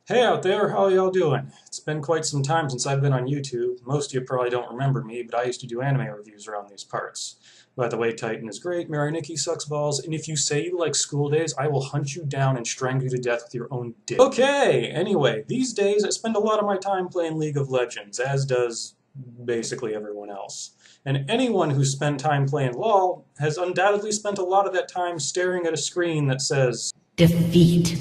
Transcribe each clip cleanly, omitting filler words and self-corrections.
Hey out there, how y'all doing? It's been quite some time since I've been on YouTube. Most of you probably don't remember me, but I used to do anime reviews around these parts. By the way, Titan is great, Mary Nikki sucks balls, and if you say you like school days, I will hunt you down and strangle you to death with your own dick. Okay, anyway, these days I spend a lot of my time playing League of Legends, as does basically everyone else. And anyone who's spent time playing LoL has undoubtedly spent a lot of that time staring at a screen that says, Defeat.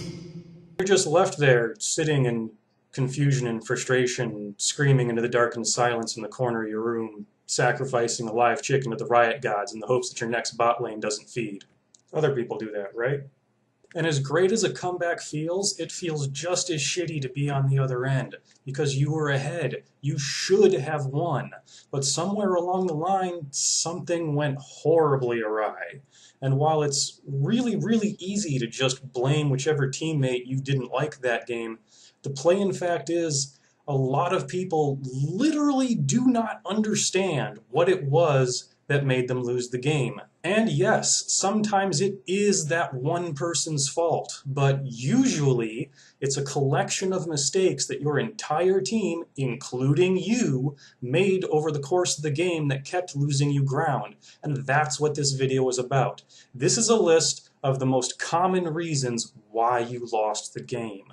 you're just left there, sitting in confusion and frustration, screaming into the darkened silence in the corner of your room, sacrificing a live chicken to the riot gods in the hopes that your next bot lane doesn't feed. Other people do that, right? And as great as a comeback feels, it feels just as shitty to be on the other end, because you were ahead. You should have won. But somewhere along the line, something went horribly awry. And while it's really, really easy to just blame whichever teammate you didn't like that game, the plain fact is, a lot of people literally do not understand what it was that made them lose the game. And yes, sometimes it is that one person's fault, but usually it's a collection of mistakes that your entire team, including you, made over the course of the game that kept losing you ground. And that's what this video is about. This is a list of the most common reasons why you lost the game.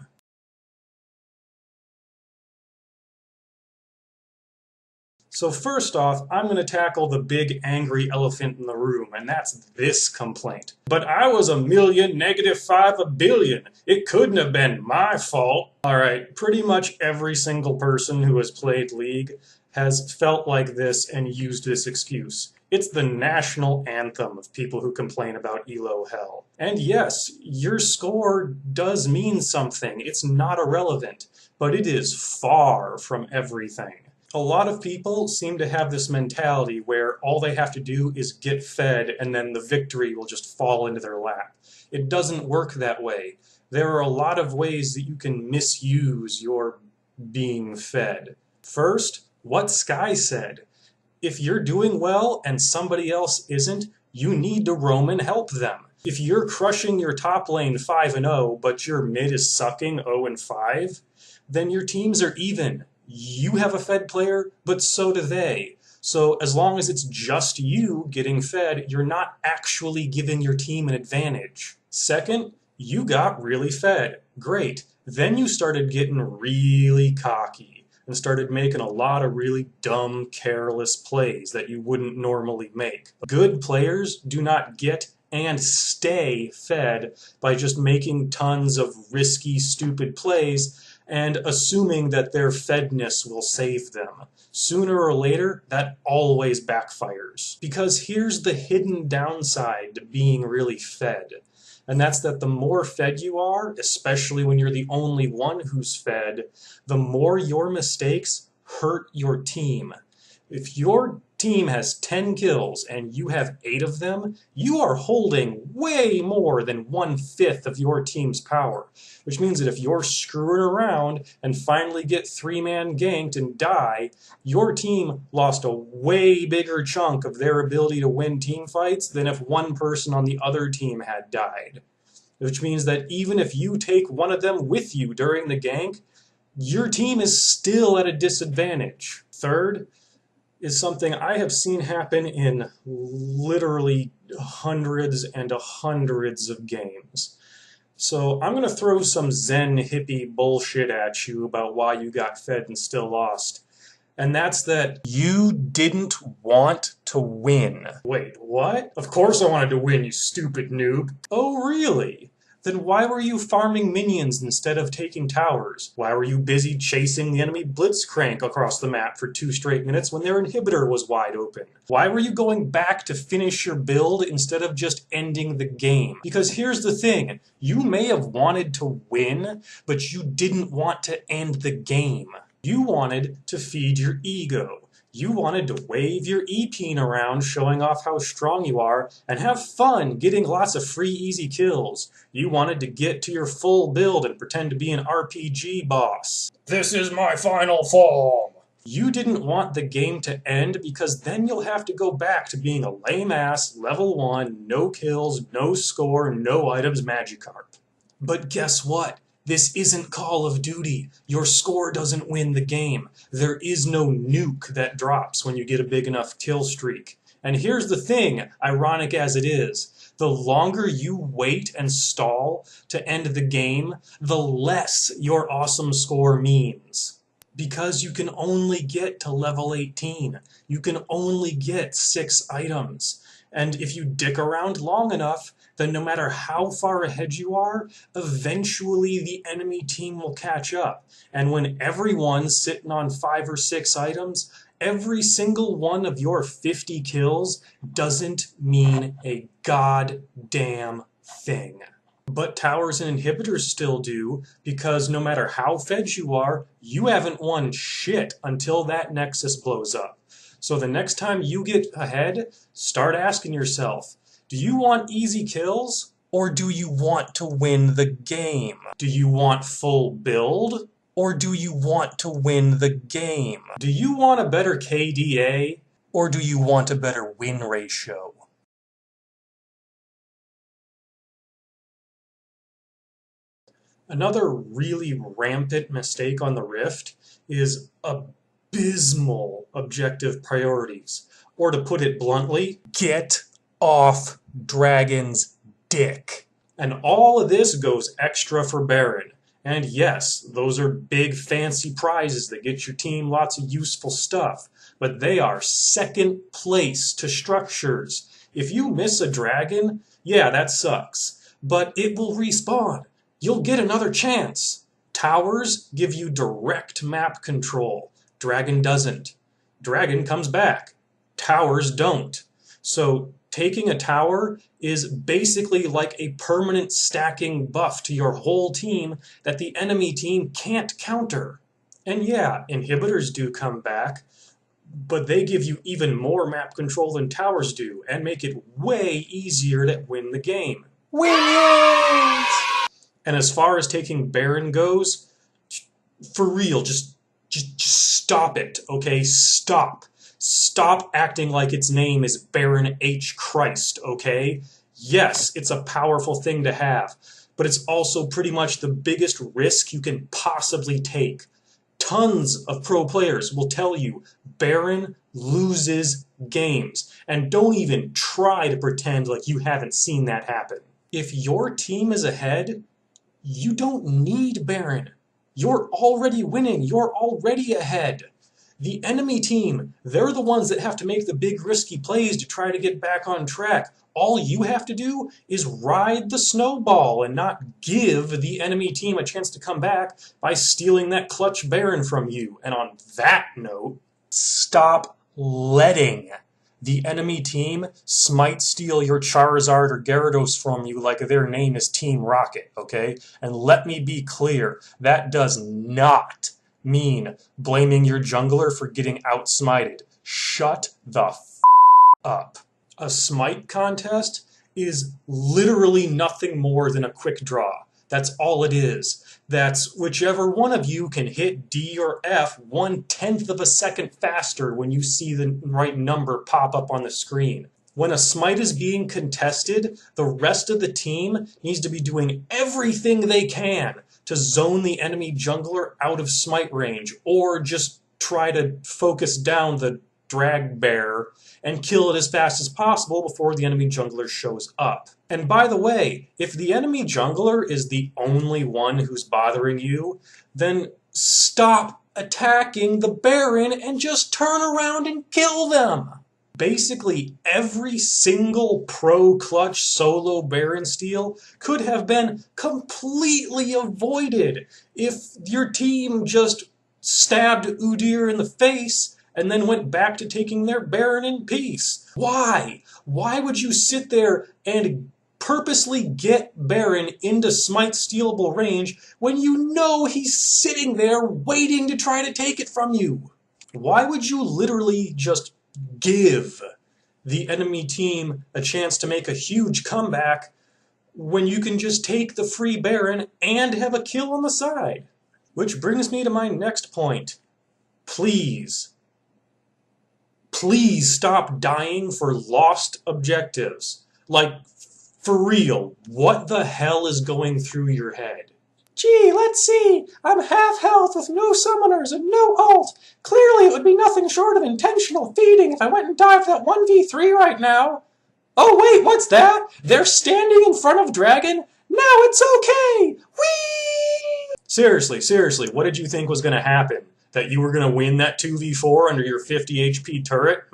So first off, I'm going to tackle the big angry elephant in the room, and that's this complaint. But I was a million, -5 a billion. It couldn't have been my fault. Alright, pretty much every single person who has played League has felt like this and used this excuse. It's the national anthem of people who complain about ELO hell. And yes, your score does mean something. It's not irrelevant, but it is far from everything. A lot of people seem to have this mentality where all they have to do is get fed and then the victory will just fall into their lap. It doesn't work that way. There are a lot of ways that you can misuse your being fed. First, what Sky said. If you're doing well and somebody else isn't, you need to roam and help them. If you're crushing your top lane 5-0, but your mid is sucking 0-5, then your teams are even. You have a fed player, but so do they. So as long as it's just you getting fed, you're not actually giving your team an advantage. Second, you got really fed. Great. Then you started getting really cocky and started making a lot of really dumb, careless plays that you wouldn't normally make. Good players do not get and stay fed by just making tons of risky, stupid plays and assuming that their fedness will save them. Sooner or later, that always backfires. Because here's the hidden downside to being really fed. And that's that the more fed you are, especially when you're the only one who's fed, the more your mistakes hurt your team. If your team has 10 kills and you have 8 of them, you are holding way more than 1/5 of your team's power. Which means that if you're screwing around and finally get 3-man ganked and die, your team lost a way bigger chunk of their ability to win team fights than if one person on the other team had died. Which means that even if you take one of them with you during the gank, your team is still at a disadvantage. Third, is something I have seen happen in literally hundreds and hundreds of games. So I'm going to throw some Zen hippie bullshit at you about why you got fed and still lost. And that's that you didn't want to win. Wait, what? Of course I wanted to win, you stupid noob. Oh, really? Then why were you farming minions instead of taking towers? Why were you busy chasing the enemy Blitzcrank across the map for 2 straight minutes when their inhibitor was wide open? Why were you going back to finish your build instead of just ending the game? Because here's the thing, you may have wanted to win, but you didn't want to end the game. You wanted to feed your ego. You wanted to wave your E-peen around showing off how strong you are and have fun getting lots of free easy kills. You wanted to get to your full build and pretend to be an RPG boss. This is my final form! You didn't want the game to end because then you'll have to go back to being a lame-ass, level 1, no kills, no score, no items Magikarp. But guess what? This isn't Call of Duty. Your score doesn't win the game. There is no nuke that drops when you get a big enough kill streak. And here's the thing, ironic as it is, the longer you wait and stall to end the game, the less your awesome score means. Because you can only get to level 18. You can only get 6 items. And if you dick around long enough, then no matter how far ahead you are, eventually the enemy team will catch up. And when everyone's sitting on 5 or 6 items, every single one of your 50 kills doesn't mean a goddamn thing. But towers and inhibitors still do, because no matter how fed you are, you haven't won shit until that nexus blows up. So the next time you get ahead, start asking yourself, do you want easy kills, or do you want to win the game? Do you want full build, or do you want to win the game? Do you want a better KDA, or do you want a better win ratio? Another really rampant mistake on the Rift is abysmal objective priorities. Or to put it bluntly, get off Dragon's dick. And all of this goes extra for Baron. And yes, those are big fancy prizes that get your team lots of useful stuff, but they are second place to structures. If you miss a dragon, yeah, that sucks, but it will respawn. You'll get another chance. Towers give you direct map control. Dragon doesn't. Dragon comes back. Towers don't. So taking a tower is basically like a permanent stacking buff to your whole team that the enemy team can't counter. And yeah, inhibitors do come back, but they give you even more map control than towers do and make it way easier to win the game. Win! And as far as taking Baron goes, for real, just stop it, okay? Stop. Stop acting like its name is Baron H. Christ, okay? Yes, it's a powerful thing to have, but it's also pretty much the biggest risk you can possibly take. Tons of pro players will tell you Baron loses games, and don't even try to pretend like you haven't seen that happen. If your team is ahead, you don't need Baron. You're already winning. You're already ahead. The enemy team, they're the ones that have to make the big risky plays to try to get back on track. All you have to do is ride the snowball and not give the enemy team a chance to come back by stealing that clutch Baron from you. And on that note, stop letting the enemy team smite steal your Charizard or Gyarados from you like their name is Team Rocket, okay? And let me be clear, that does not mean blaming your jungler for getting outsmited. Shut the f*** up. A smite contest is literally nothing more than a quick draw. That's all it is. That's whichever one of you can hit D or F 1/10 of a second faster when you see the right number pop up on the screen. When a smite is being contested, the rest of the team needs to be doing everything they can to zone the enemy jungler out of smite range, or just try to focus down the drag bear and kill it as fast as possible before the enemy jungler shows up. And by the way, if the enemy jungler is the only one who's bothering you, then stop attacking the Baron and just turn around and kill them. Basically, every single pro clutch solo Baron steal could have been completely avoided if your team just stabbed Udyr in the face and then went back to taking their Baron in peace. Why? Why would you sit there and purposely get Baron into smite stealable range when you know he's sitting there waiting to try to take it from you? Why would you literally just give the enemy team a chance to make a huge comeback when you can just take the free Baron and have a kill on the side? Which brings me to my next point. Please stop dying for lost objectives. Like, for real, what the hell is going through your head? Gee, let's see. I'm half health with no summoners and no ult. Clearly it would be nothing short of intentional feeding if I went and dived that 1v3 right now. Oh wait, what's that? They're standing in front of Dragon? Now it's okay! Whee! Seriously, what did you think was going to happen? That you were going to win that 2v4 under your 50 HP turret?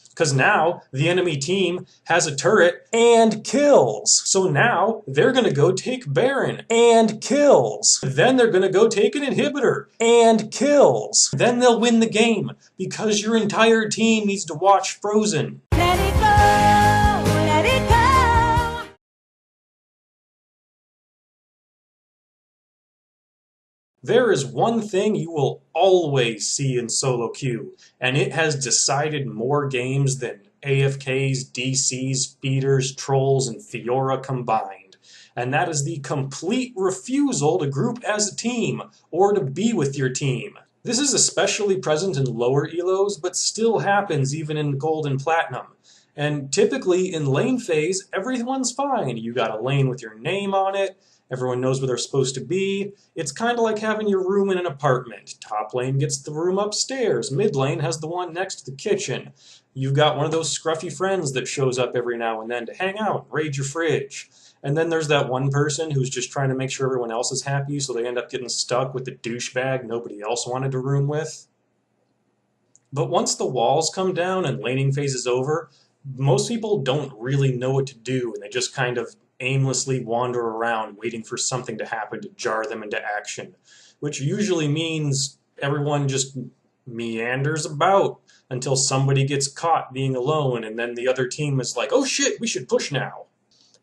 Because now the enemy team has a turret and kills. So now they're going to go take Baron and kills. Then they're going to go take an inhibitor and kills. Then they'll win the game because your entire team needs to watch Frozen. Let it go, let it go. There is one thing you will always see in solo queue, and it has decided more games than AFKs, DCs, speeders, trolls, and Fiora combined. And that is the complete refusal to group as a team, or to be with your team. This is especially present in lower elos, but still happens even in gold and platinum. And typically in lane phase, everyone's fine. You got a lane with your name on it, everyone knows where they're supposed to be. It's kind of like having your room in an apartment. Top lane gets the room upstairs, mid lane has the one next to the kitchen. You've got one of those scruffy friends that shows up every now and then to hang out, raid your fridge. And then there's that one person who's just trying to make sure everyone else is happy, so they end up getting stuck with the douchebag nobody else wanted to room with. But once the walls come down and laning phase is over, most people don't really know what to do, and they just kind of aimlessly wander around waiting for something to happen to jar them into action, which usually means everyone just meanders about until somebody gets caught being alone, and then the other team is like, oh shit, we should push now.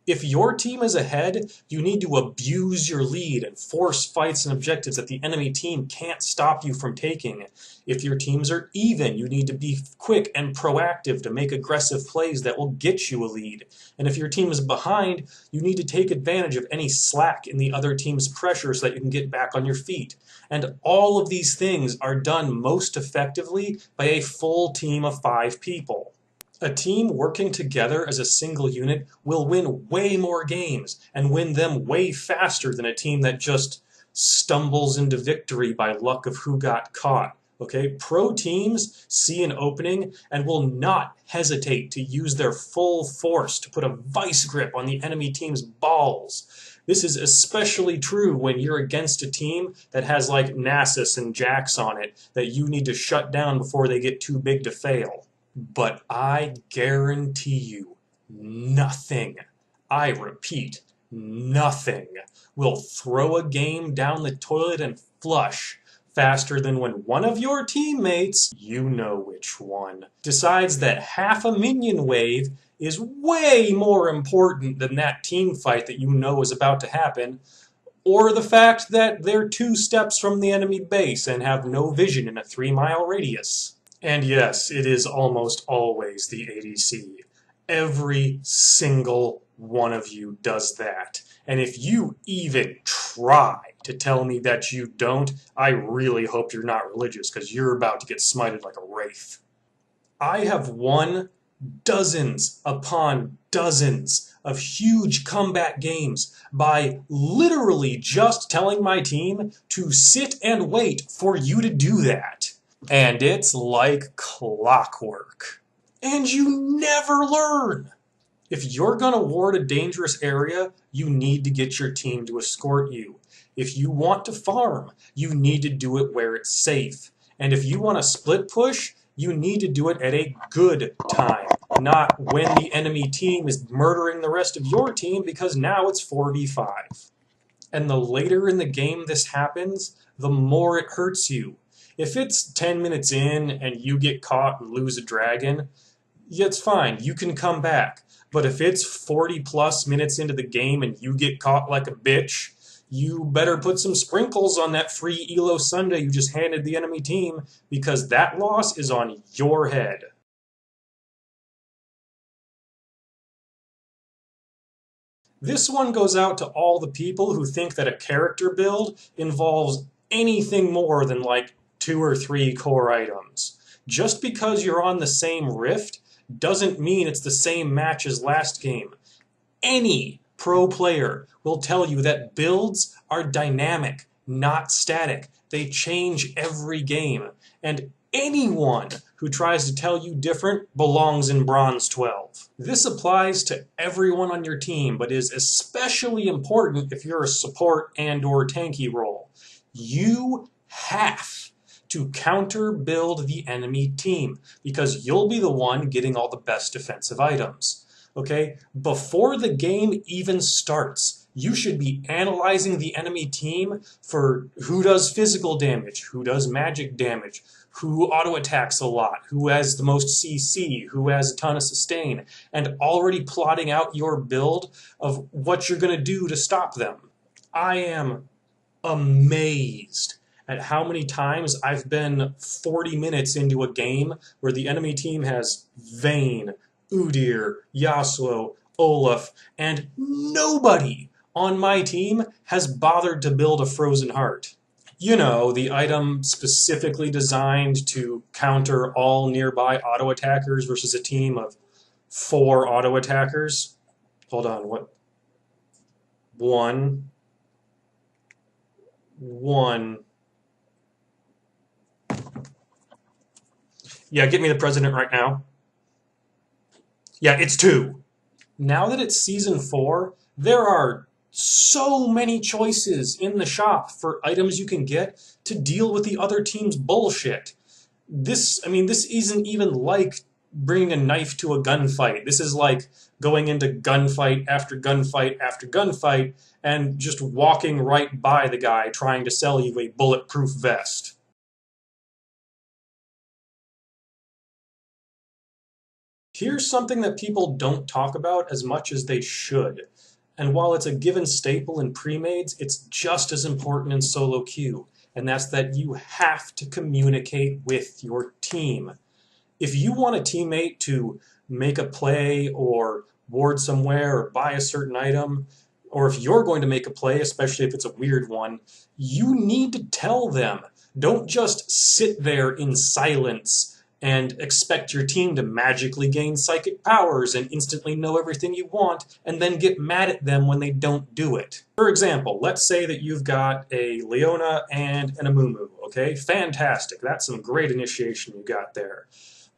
If your team is ahead, you need to abuse your lead and force fights and objectives that the enemy team can't stop you from taking. If your teams are even, you need to be quick and proactive to make aggressive plays that will get you a lead. And if your team is behind, you need to take advantage of any slack in the other team's pressure so that you can get back on your feet. And all of these things are done most effectively by a full team of 5 people. A team working together as a single unit will win way more games and win them way faster than a team that just stumbles into victory by luck of who got caught. Okay, pro teams see an opening and will not hesitate to use their full force to put a vice grip on the enemy team's balls. This is especially true when you're against a team that has like Nasus and Jax on it that you need to shut down before they get too big to fail. But I guarantee you, nothing, I repeat, nothing, will throw a game down the toilet and flush faster than when one of your teammates, you know which one, decides that half a minion wave is way more important than that team fight that you know is about to happen, or the fact that they're 2 steps from the enemy base and have no vision in a 3-mile radius. And yes, it is almost always the ADC. Every single one of you does that. And if you even try to tell me that you don't, I really hope you're not religious, because you're about to get smited like a wraith. I have won dozens upon dozens of huge comeback games by literally just telling my team to sit and wait for you to do that. And it's like clockwork. And you never learn. If you're going to ward a dangerous area, you need to get your team to escort you. If you want to farm, you need to do it where it's safe. And if you want to split push, you need to do it at a good time, not when the enemy team is murdering the rest of your team, because now it's 4v5. And the later in the game this happens, the more it hurts you. If it's 10 minutes in and you get caught and lose a dragon, yeah, it's fine, you can come back. But if it's 40 plus minutes into the game and you get caught like a bitch, you better put some sprinkles on that free Elo Sunday you just handed the enemy team, because that loss is on your head. This one goes out to all the people who think that a character build involves anything more than like 2 or 3 core items. Just because you're on the same rift doesn't mean it's the same match as last game. Any pro player will tell you that builds are dynamic, not static. They change every game. And anyone who tries to tell you different belongs in Bronze 12. This applies to everyone on your team, but is especially important if you're a support and/or tanky role. You have to counter build the enemy team because you'll be the one getting all the best defensive items. Okay? Before the game even starts, you should be analyzing the enemy team for who does physical damage, who does magic damage, who auto-attacks a lot, who has the most CC, who has a ton of sustain, and already plotting out your build of what you're going to do to stop them. I am amazed at how many times I've been 40 minutes into a game where the enemy team has Vayne, Udyr, Yasuo, Olaf, and nobody on my team has bothered to build a Frozen Heart. You know, the item specifically designed to counter all nearby auto-attackers versus a team of 4 auto-attackers. Hold on, what? One. Yeah, get me the president right now. Yeah, it's 2. Now that it's Season 4, there are so many choices in the shop for items you can get to deal with the other team's bullshit. This isn't even like bringing a knife to a gunfight. This is like going into gunfight after gunfight after gunfight and just walking right by the guy trying to sell you a bulletproof vest. Here's something that people don't talk about as much as they should. And while it's a given staple in pre-mades, it's just as important in solo queue. And that's that you have to communicate with your team. If you want a teammate to make a play or ward somewhere or buy a certain item, or if you're going to make a play, especially if it's a weird one, you need to tell them. Don't just sit there in silence and expect your team to magically gain psychic powers and instantly know everything you want, and then get mad at them when they don't do it. For example, let's say that you've got a Leona and an Amumu, okay? Fantastic, that's some great initiation you got there.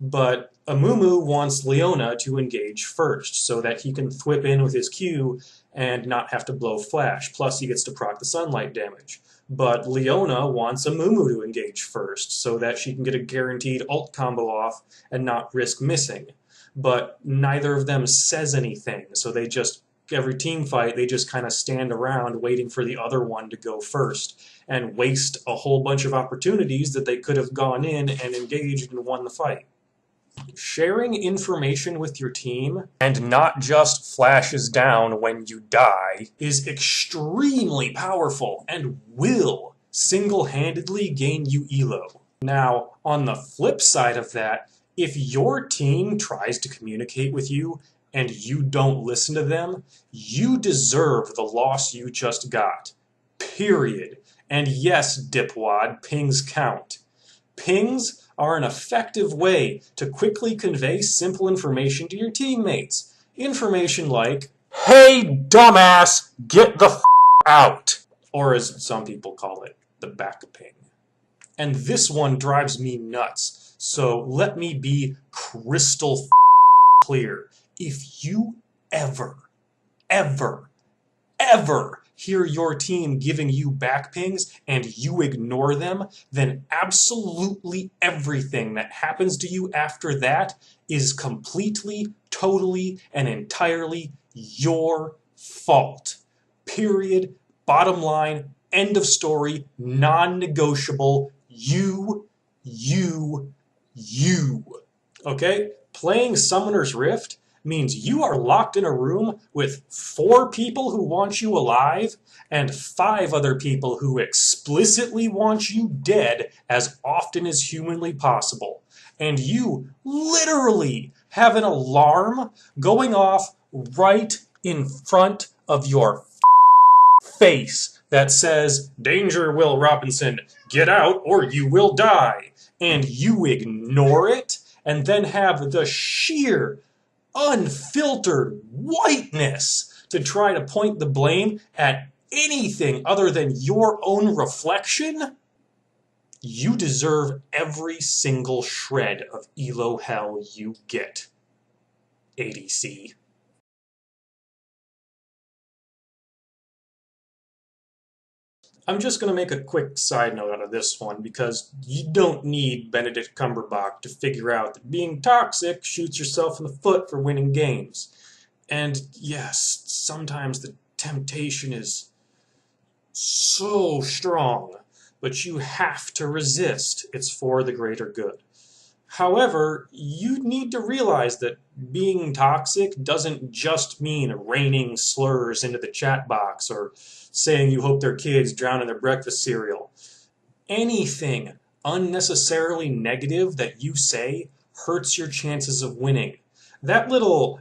But Amumu wants Leona to engage first, so that he can thwip in with his Q and not have to blow flash, plus he gets to proc the sunlight damage. But Leona wants Amumu to engage first, so that she can get a guaranteed ult combo off and not risk missing. But neither of them says anything, so they just, every team fight, they just kind of stand around waiting for the other one to go first, and waste a whole bunch of opportunities that they could have gone in and engaged and won the fight. Sharing information with your team, and not just flashes down when you die, is extremely powerful and will single-handedly gain you elo. Now, on the flip side of that, if your team tries to communicate with you and you don't listen to them, you deserve the loss you just got. Period. And yes, dipwad, pings count. Pings are an effective way to quickly convey simple information to your teammates. Information like, "Hey, dumbass, get the f*** out!" Or as some people call it, the back ping. And this one drives me nuts, so let me be crystal clear. If you ever hear your team giving you back pings and you ignore them, then absolutely everything that happens to you after that is completely, totally, and entirely your fault. Period. Bottom line. End of story. Non-negotiable. You. Okay? Playing Summoner's Rift means you are locked in a room with 4 people who want you alive and 5 other people who explicitly want you dead as often as humanly possible. And you literally have an alarm going off right in front of your face that says, "Danger, Will Robinson, get out or you will die." And you ignore it and then have the sheer unfiltered whiteness to try to point the blame at anything other than your own reflection, you deserve every single shred of elo hell you get, ADC. I'm just going to make a quick side note out of this one because you don't need Benedict Cumberbatch to figure out that being toxic shoots yourself in the foot for winning games. And yes, sometimes the temptation is so strong, but you have to resist. It's for the greater good. However, you need to realize that being toxic doesn't just mean raining slurs into the chat box or saying you hope their kids drown in their breakfast cereal. Anything unnecessarily negative that you say hurts your chances of winning. That little ...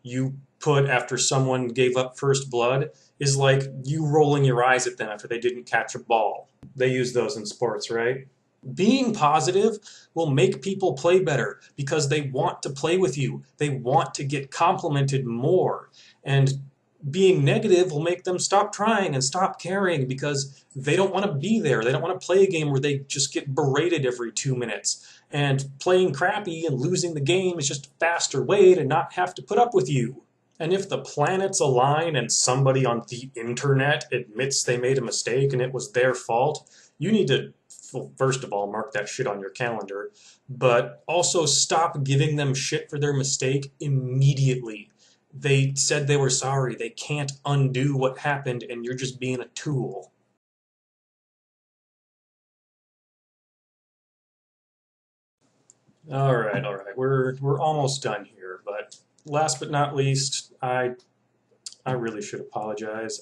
you put after someone gave up first blood is like you rolling your eyes at them after they didn't catch a ball. They use those in sports, right? Being positive will make people play better because they want to play with you. They want to get complimented more. And being negative will make them stop trying and stop caring because they don't want to be there. They don't want to play a game where they just get berated every 2 minutes. And playing crappy and losing the game is just a faster way to not have to put up with you. And if the planets align and somebody on the internet admits they made a mistake and it was their fault, you need to, well, first of all, mark that shit on your calendar, but also stop giving them shit for their mistake immediately. They said they were sorry. They can't undo what happened, and you're just being a tool. All right. We're almost done here, but last but not least, I really should apologize.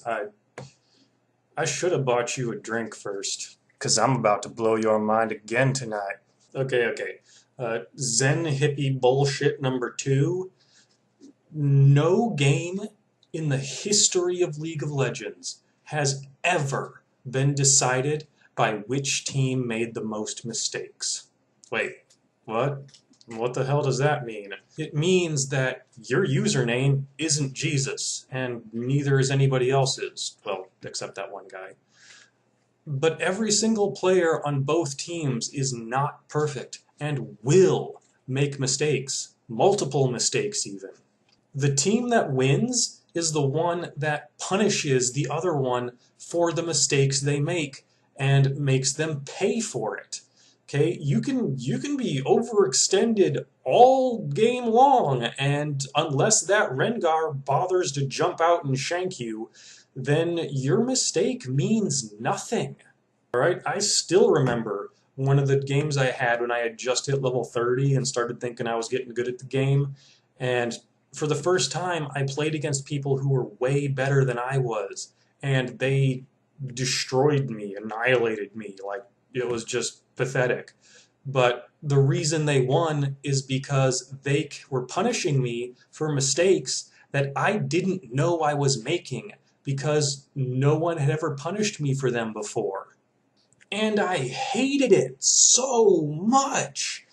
I should have bought you a drink first, because I'm about to blow your mind again tonight. Okay. Zen hippie bullshit number 2. No game in the history of League of Legends has ever been decided by which team made the most mistakes. Wait, what? What the hell does that mean? It means that your username isn't Jesus, and neither is anybody else's. Well, except that one guy. But every single player on both teams is not perfect and will make mistakes. Multiple mistakes even. The team that wins is the one that punishes the other one for the mistakes they make and makes them pay for it. Okay, you can be overextended all game long, and unless that Rengar bothers to jump out and shank you, then your mistake means nothing. Alright, I still remember one of the games I had when I had just hit level 30 and started thinking I was getting good at the game, and for the first time I played against people who were way better than I was, and they destroyed me, annihilated me, like it was just pathetic. But the reason they won is because they were punishing me for mistakes that I didn't know I was making because no one had ever punished me for them before. And I hated it so much.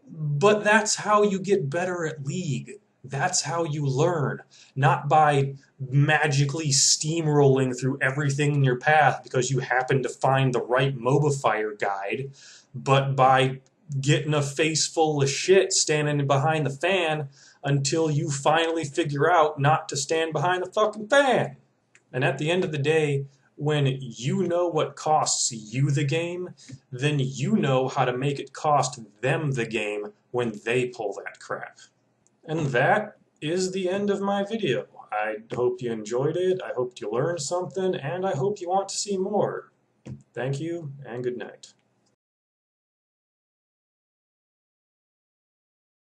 But that's how you get better at League. That's how you learn. Not by magically steamrolling through everything in your path because you happen to find the right Mobifier guide, but by getting a face full of shit standing behind the fan until you finally figure out not to stand behind the fucking fan. And at the end of the day, when you know what costs you the game, then you know how to make it cost them the game when they pull that crap. And that is the end of my video. I hope you enjoyed it, I hope you learned something, and I hope you want to see more. Thank you, and good night.